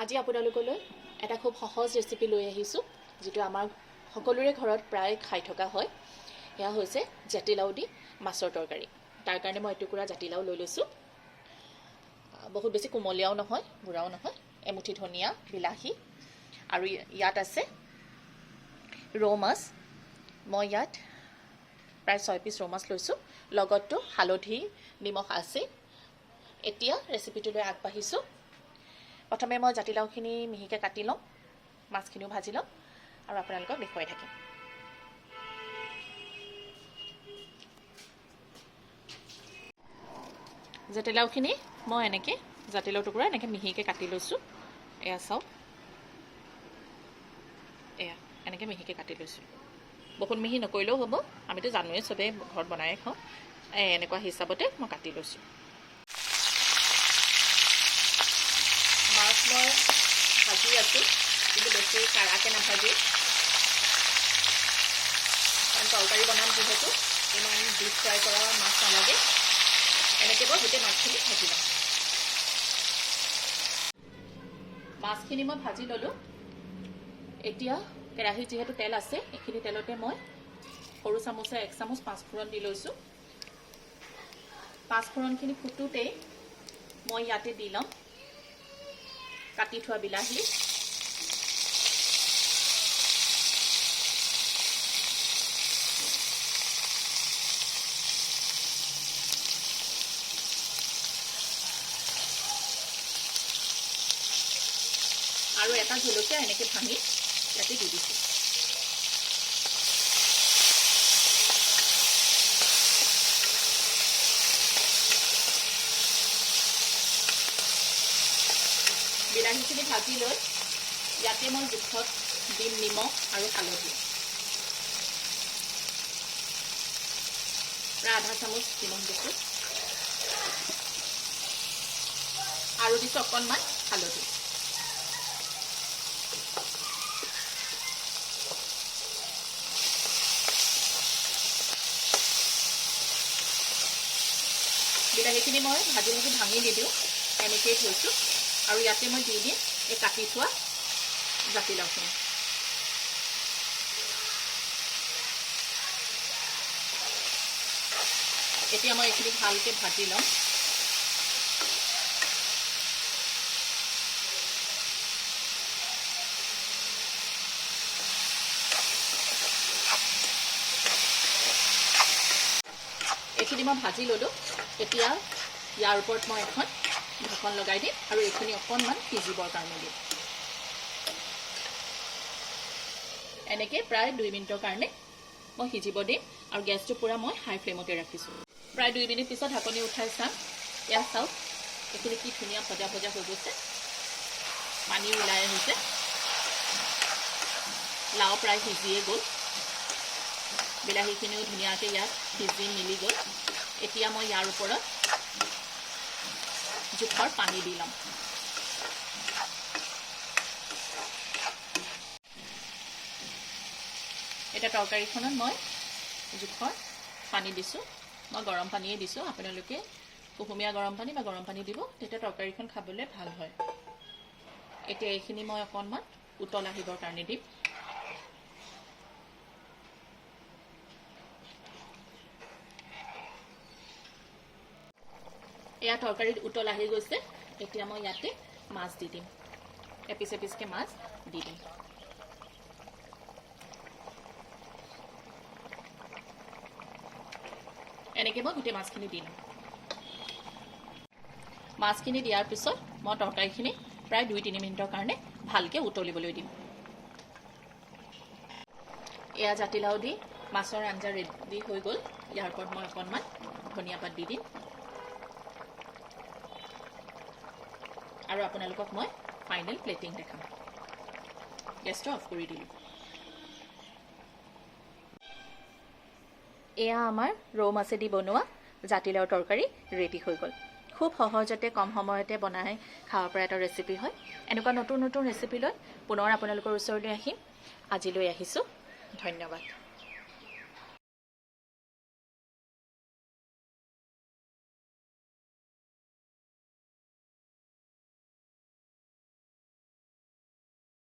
আজি আপোনালোকলৈ এটা খুব সহজ ৰেচিপি লৈ আহিছোঁ, যিটো আমাৰ সকলোৰে ঘৰত প্ৰায় খাই থকা হয়। এয়া হৈছে জাতিলাও দি মাছৰ তৰকাৰী। তাৰ কাৰণে মই এটুকুৰা জাতিলাও লৈ লৈছোঁ। বহুত বেছি কোমলীয়াও নহয়, বুঢ়াও নহয়। এমুঠি ধনিয়া, বিলাহী আৰু ইয়াত আছে ৰৌ মাছ। মই ইয়াত প্ৰায় 6 পিচ ৰৌ মাছ লৈছোঁ। লগতো হালধি, নিমখ আছে। এতিয়া ৰেচিপিটোলৈ আগবাঢ়িছোঁ। প্ৰথমে মই জাতিলাওখিনি মিহিকৈ কাটি লওঁ, মাছখিনিও ভাজি লওঁ আৰু আপোনালোকক দেখুৱাই থাকিম। জাতিলাওখিনি মই এনেকৈ জাতিলাও টুকুৰা এনেকৈ মিহিকৈ কাটি লৈছোঁ। এয়া চাওক, এয়া এনেকৈ মিহিকৈ কাটি লৈছোঁ। বহুত মিহি নকৰিলেও হ'ব, আমিতো জানোৱেই, চবেই ঘৰত বনায়ে খাওঁ। এনেকুৱা হিচাপতে মই কাটি লৈছোঁ। মাছ মই ভাজি আছোঁ, কিন্তু বেছি কাঢ়াকৈ নাভাজি, কাৰণ তৰকাৰী বনাম যিহেতু ইমান ডিপ ফ্ৰাই কৰা মাছ নালাগে। এনেকৈ মই গোটেই মাছখিনি ভাজি লওঁ। মাছখিনি মই ভাজি ল'লোঁ। এতিয়া কেৰাহীত যিহেতু তেল আছে, এইখিনি তেলতে মই সৰু চামুচে 1 চামুচ পাঁচফোৰণ দি লৈছোঁ। পাঁচফোৰণখিনি ফুটোতেই মই ইয়াতে দি লওঁ কাটি থোৱা বিলাহী, আৰু এটা জলকীয়া এনেকৈ ভাঙি ইয়াতে দি দিছোঁ। বিলাহীখিনি ভাজি লৈ ইয়াতে মই জোখত দিম নিমখ আৰু হালধি। প্ৰায় আধা চামুচ নিমখ দিছোঁ আৰু দিছোঁ অকণমান হালধি। বিলাহীখিনি মই ভাজি ভাঙি নিদিওঁ, এনেকৈয়ে থৈছোঁ। আৰু ইয়াতে মই দি দিম এই কাটি থোৱা জাতিলাওখিনি। এতিয়া মই এইখিনি ভালকৈ ভাজি ল'ম। এইখিনি মই ভাজি ল'লোঁ। এতিয়া ইয়াৰ ওপৰত মই এখন ঢাকন লগাই দিম আৰু এইখিনি অকণমান সিজিবৰ কাৰণে দিম। এনেকৈ প্ৰায় 2 মিনিটৰ কাৰণে মই সিজিব দিম আৰু গেছটো পূৰা মই হাই ফ্লেমতে ৰাখিছোঁ। প্ৰায় 2 মিনিট পিছত ঢাকনি উঠাই চাম। এয়া চাওক, এইখিনি কি ধুনীয়া ভজা ভজা হৈ গৈছে, পানী ওলাই আহিছে। লাও প্ৰায় সিজিয়ে গ'ল, বিলাহীখিনিও ধুনীয়াকৈ ইয়াত সিজি মিলি গ'ল। এতিয়া মই ইয়াৰ ওপৰত জোখৰ পানী দি ল'ম। এতিয়া তৰকাৰীখনত মই জোখৰ পানী দিছোঁ। মই গৰম পানীয়ে দিছোঁ। আপোনালোকে কুহুমীয়া গৰম পানী বা গৰম পানী দিব, তেতিয়া তৰকাৰীখন খাবলৈ ভাল হয়। এতিয়া এইখিনি মই অকণমান উতল আহিবৰ কাৰণে দিম। এয়া তৰকাৰীত উতল আহি গৈছে। এতিয়া মই ইয়াতে মাছ দি দিম, এপিচ এপিচকৈ মাছ দি দিম। এনেকৈ মই গোটেই মাছখিনি দি লওঁ। মাছখিনি দিয়াৰ পিছত মই তৰকাৰীখিনি প্ৰায় 2-3 মিনিটৰ কাৰণে ভালকৈ উতলিবলৈ দিম। এয়া জাতিলাও দি মাছৰ আঞ্জা ৰেডি হৈ গ'ল। ইয়াৰ ওপৰত মই অকণমান ধনিয়া পাত দি দিম আৰু আপোনালোকক মই ফাইনেল প্লেটিং দেখাম। গেছটো অফ কৰি দিলোঁ। এয়া আমাৰ ৰৌ মাছেদি বনোৱা জাতিলাওৰ তৰকাৰী ৰেডি হৈ গ'ল। খুব সহজতে কম সময়তে বনাই খাব পৰা এটা ৰেচিপি হয়। এনেকুৱা নতুন নতুন ৰেচিপি লৈ পুনৰ আপোনালোকৰ ওচৰলৈ আহিম। আজিলৈ আহিছোঁ, ধন্যবাদ।